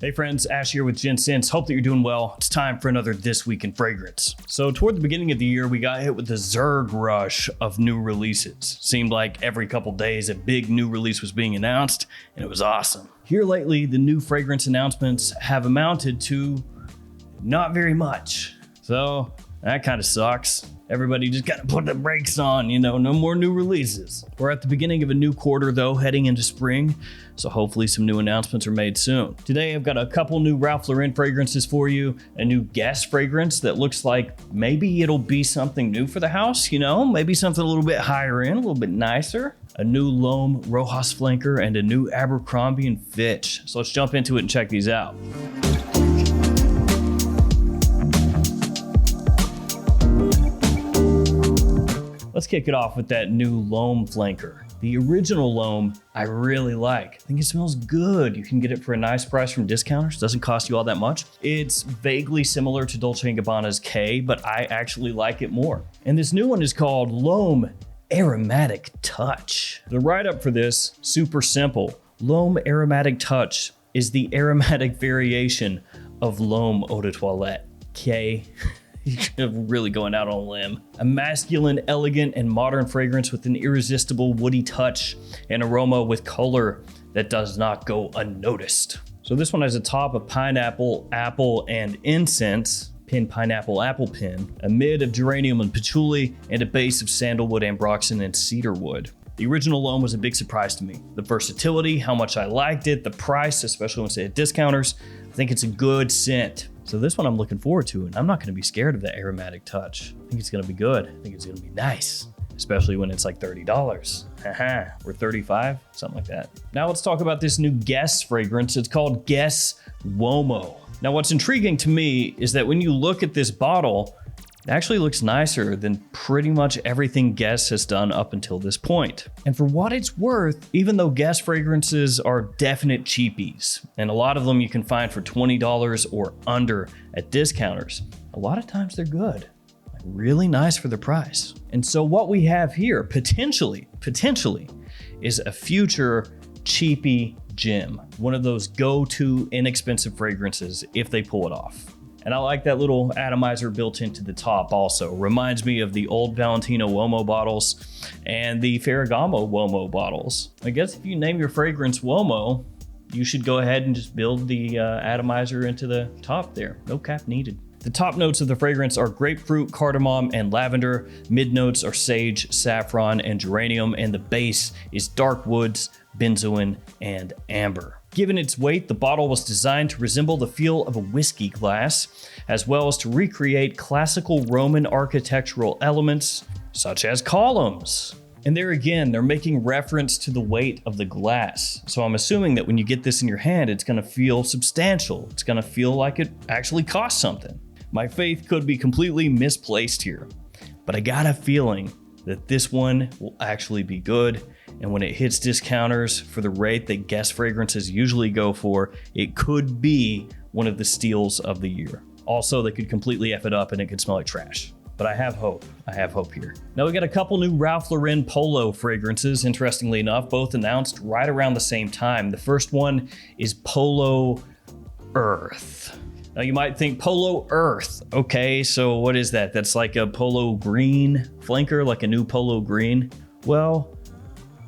Hey friends, Ash here with Gents. Hope that you're doing well. It's time for another This Week in Fragrance. So toward the beginning of the year, we got hit with the Zerg rush of new releases. Seemed like every couple days a big new release was being announced, and it was awesome. Here lately, the new fragrance announcements have amounted to not very much. So that kind of sucks. Everybody just gotta put the brakes on, no more new releases. We're at the beginning of a new quarter though, heading into spring, so hopefully some new announcements are made soon. Today I've got a couple new Ralph Lauren fragrances for you, a new Guess fragrance that looks like maybe it'll be something new for the house, maybe something a little bit higher end, a little bit nicer. A new L'Homme Rochas flanker and a new Abercrombie and Fitch. So let's jump into it and check these out. Let's kick it off with that new L'Homme flanker. The original L'Homme I really like. I think it smells good. You can get it for a nice price from discounters. Doesn't cost you all that much. It's vaguely similar to Dolce & Gabbana's K, but I actually like it more. And this new one is called L'Homme Aromatic Touch. The write-up for this, super simple. L'Homme Aromatic Touch is the aromatic variation of L'Homme Eau de Toilette. K. You're really going out on a limb. A masculine, elegant, and modern fragrance with an irresistible woody touch and aroma with color that does not go unnoticed. So this one has a top of pineapple, apple, and incense, pineapple, apple pin, a mid of geranium and patchouli, and a base of sandalwood, ambroxan, and cedarwood. The original L'Homme was a big surprise to me. The versatility, how much I liked it, the price, especially when it's at discounters. I think it's a good scent. So this one I'm looking forward to, and I'm not gonna be scared of that aromatic touch. I think it's gonna be good. I think it's gonna be nice, especially when it's like $30. Or 35, something like that. Now let's talk about this new Guess fragrance. It's called Guess Uomo. Now what's intriguing to me is that when you look at this bottle, it actually looks nicer than pretty much everything Guess has done up until this point. And for what it's worth, even though Guess fragrances are definite cheapies, and a lot of them you can find for $20 or under at discounters, a lot of times they're good. Really nice for the price. And so what we have here, potentially, is a future cheapy gem. One of those go-to inexpensive fragrances if they pull it off. And I like that little atomizer built into the top also. Reminds me of the old Valentino Uomo bottles and the Ferragamo Uomo bottles. I guess if you name your fragrance Uomo, you should go ahead and just build the atomizer into the top there. No cap needed. The top notes of the fragrance are grapefruit, cardamom, and lavender. Mid notes are sage, saffron, and geranium, and the base is dark woods, benzoin, and amber. Given its weight, the bottle was designed to resemble the feel of a whiskey glass, as well as to recreate classical Roman architectural elements, such as columns. And there again, they're making reference to the weight of the glass. So I'm assuming that when you get this in your hand, it's gonna feel substantial. It's gonna feel like it actually costs something. My faith could be completely misplaced here, but I got a feeling that this one will actually be good. And when it hits discounters for the rate that Guess fragrances usually go for, it could be one of the steals of the year. Also, they could completely F it up and it could smell like trash. But I have hope. I have hope here. Now we got a couple new Ralph Lauren Polo fragrances, interestingly enough, both announced right around the same time. The first one is Polo Earth. Now you might think Polo Earth. Okay, so what is that? That's like a Polo Green flanker, like a new Polo Green? Well,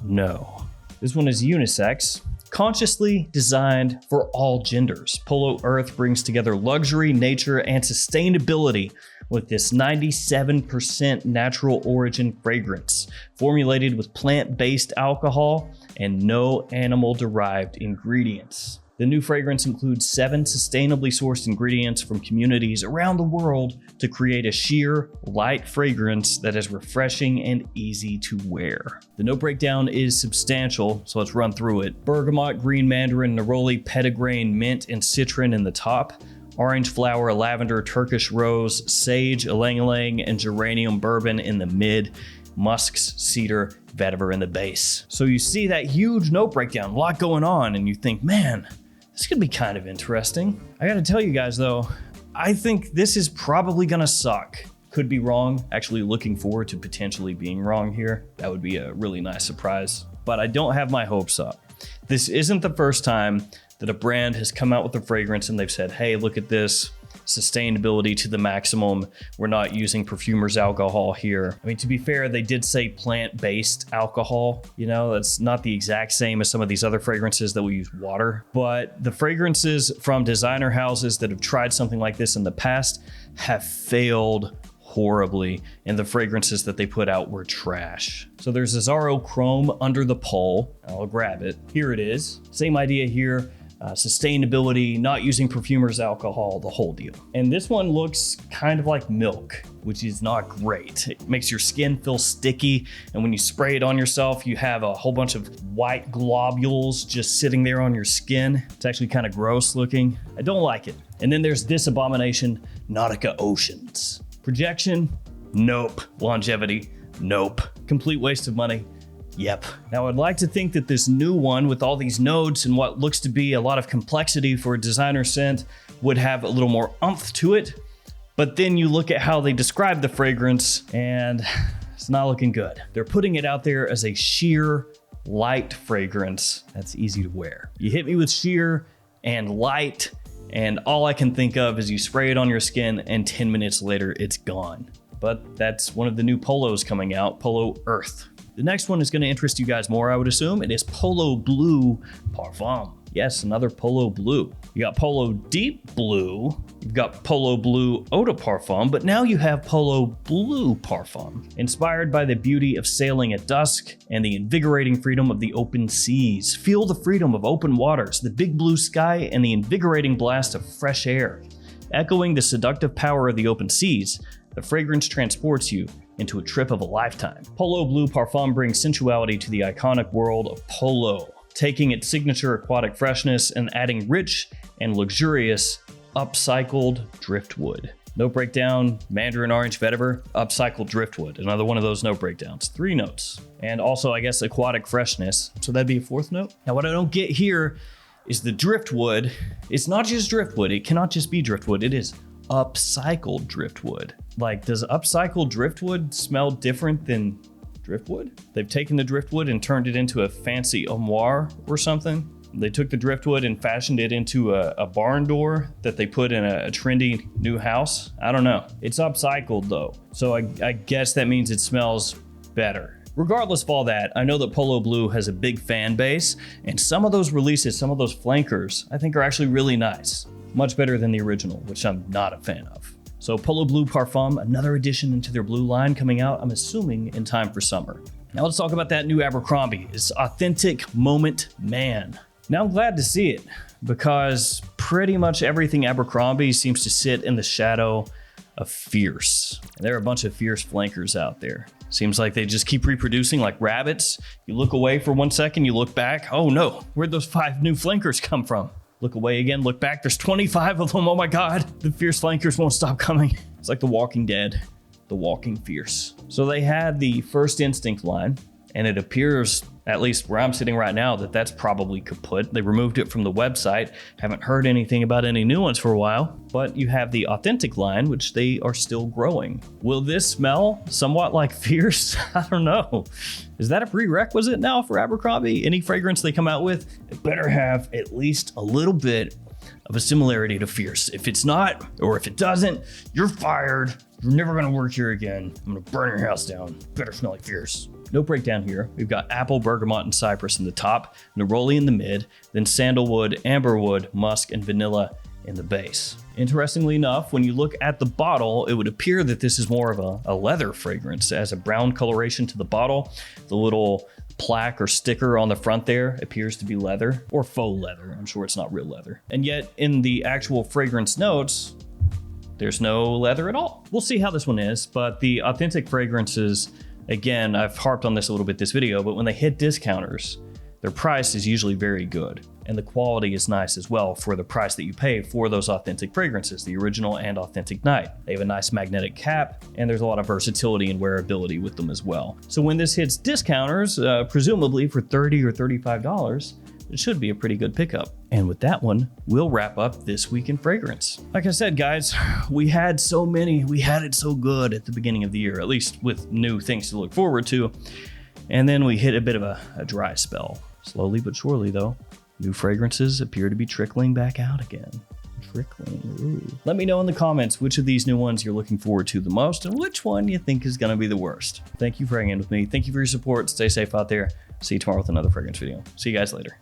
no. This one is unisex, consciously designed for all genders. Polo Earth brings together luxury, nature, and sustainability with this 97% natural origin fragrance, formulated with plant-based alcohol and no animal-derived ingredients. The new fragrance includes 7 sustainably sourced ingredients from communities around the world to create a sheer, light fragrance that is refreshing and easy to wear. The note breakdown is substantial, so let's run through it. Bergamot, green mandarin, neroli, petitgrain, mint, and citron in the top. Orange flower, lavender, Turkish rose, sage, ylang-ylang, and geranium bourbon in the mid. Musks, cedar, vetiver in the base. So you see that huge note breakdown, a lot going on, and you think, man, this could be kind of interesting. I gotta tell you guys though, I think this is probably gonna suck. Could be wrong. Actually looking forward to potentially being wrong here. That would be a really nice surprise, but I don't have my hopes up. This isn't the first time that a brand has come out with a fragrance and they've said, hey, look at this. Sustainability to the maximum. We're not using perfumer's alcohol here. I mean, to be fair, they did say plant-based alcohol. You know, that's not the exact same as some of these other fragrances that will use water. But the fragrances from designer houses that have tried something like this in the past have failed horribly, and the fragrances that they put out were trash. So there's Azzaro Chrome under the pole. I'll grab it. Here it is. Same idea here. Sustainability, not using perfumer's alcohol, the whole deal. And this one looks kind of like milk, which is not great. It makes your skin feel sticky, and when you spray it on yourself, you have a whole bunch of white globules just sitting there on your skin. It's actually kind of gross looking. I don't like it. And then there's this abomination, Nautica Oceans. Projection? Nope. Longevity? Nope. Complete waste of money? Yep. Now I'd like to think that this new one with all these notes and what looks to be a lot of complexity for a designer scent would have a little more oomph to it. But then you look at how they describe the fragrance and it's not looking good. They're putting it out there as a sheer light fragrance that's easy to wear. You hit me with sheer and light, and all I can think of is you spray it on your skin and 10 minutes later it's gone. But that's one of the new Polos coming out, Polo Earth. The next one is going to interest you guys more, I would assume. It is Polo Blue Parfum. Yes, another Polo Blue. You got Polo Deep Blue, you've got Polo Blue Eau de Parfum, but now you have Polo Blue Parfum. Inspired by the beauty of sailing at dusk and the invigorating freedom of the open seas. Feel the freedom of open waters, the big blue sky, and the invigorating blast of fresh air. Echoing the seductive power of the open seas, the fragrance transports you into a trip of a lifetime. Polo Blue Parfum brings sensuality to the iconic world of Polo, taking its signature aquatic freshness and adding rich and luxurious upcycled driftwood. Note breakdown, mandarin orange vetiver, upcycled driftwood. Another one of those note breakdowns. 3 notes. And also, I guess, aquatic freshness. So that'd be a 4th note. Now, what I don't get here is the driftwood. It's not just driftwood. It cannot just be driftwood. It is upcycled driftwood. Like, does upcycled driftwood smell different than driftwood? They've taken the driftwood and turned it into a fancy armoire or something. They took the driftwood and fashioned it into a barn door that they put in a trendy new house. I don't know. It's upcycled though, so I guess that means it smells better. Regardless of all that, I know that Polo Blue has a big fan base, and some of those releases, some of those flankers, I think are actually really nice. Much better than the original, which I'm not a fan of. So Polo Blue Parfum, another addition into their blue line coming out, I'm assuming in time for summer. Now let's talk about that new Abercrombie. It's Authentic Moment Man. Now I'm glad to see it because pretty much everything Abercrombie seems to sit in the shadow of fierce. And there are a bunch of fierce flankers out there. Seems like they just keep reproducing like rabbits. You look away for 1 second, you look back. Oh no, where'd those 5 new flankers come from? Look away again, look back, there's 25 of them, oh my God. The fierce flankers won't stop coming. It's like The Walking Dead, The Walking Fierce. So they had the First Instinct line, and it appears, at least where I'm sitting right now, that that's probably kaput. They removed it from the website. Haven't heard anything about any new ones for a while, but you have the Authentic line, which they are still growing. Will this smell somewhat like Fierce? I don't know. Is that a prerequisite now for Abercrombie? Any fragrance they come out with, it better have at least a little bit of a similarity to Fierce. If it's not, or if it doesn't, you're fired. You're never gonna work here again. I'm gonna burn your house down. Better smell like Fierce. No breakdown here. We've got apple, bergamot, and cypress in the top, neroli in the mid, then sandalwood, amberwood, musk, and vanilla in the base. Interestingly enough, when you look at the bottle, it would appear that this is more of a leather fragrance. It has a brown coloration to the bottle. The little plaque or sticker on the front there appears to be leather or faux leather. I'm sure it's not real leather. And yet in the actual fragrance notes, there's no leather at all. We'll see how this one is, but the authentic fragrances, again, I've harped on this a little bit this video, but when they hit discounters, their price is usually very good. And the quality is nice as well for the price that you pay for those authentic fragrances, the original and authentic night. They have a nice magnetic cap, and there's a lot of versatility and wearability with them as well. So when this hits discounters, presumably for $30 or $35, it should be a pretty good pickup. And with that one, we'll wrap up this week in fragrance. Like I said, guys, we had it so good at the beginning of the year, at least with new things to look forward to. And then we hit a bit of a dry spell. Slowly but surely though, New fragrances appear to be trickling back out again. Trickling. Ooh. Let me know in the comments which of these new ones you're looking forward to the most and which one you think is going to be the worst. Thank you for hanging in with me. Thank you for your support. Stay safe out there. See you tomorrow with another fragrance video. See you guys later.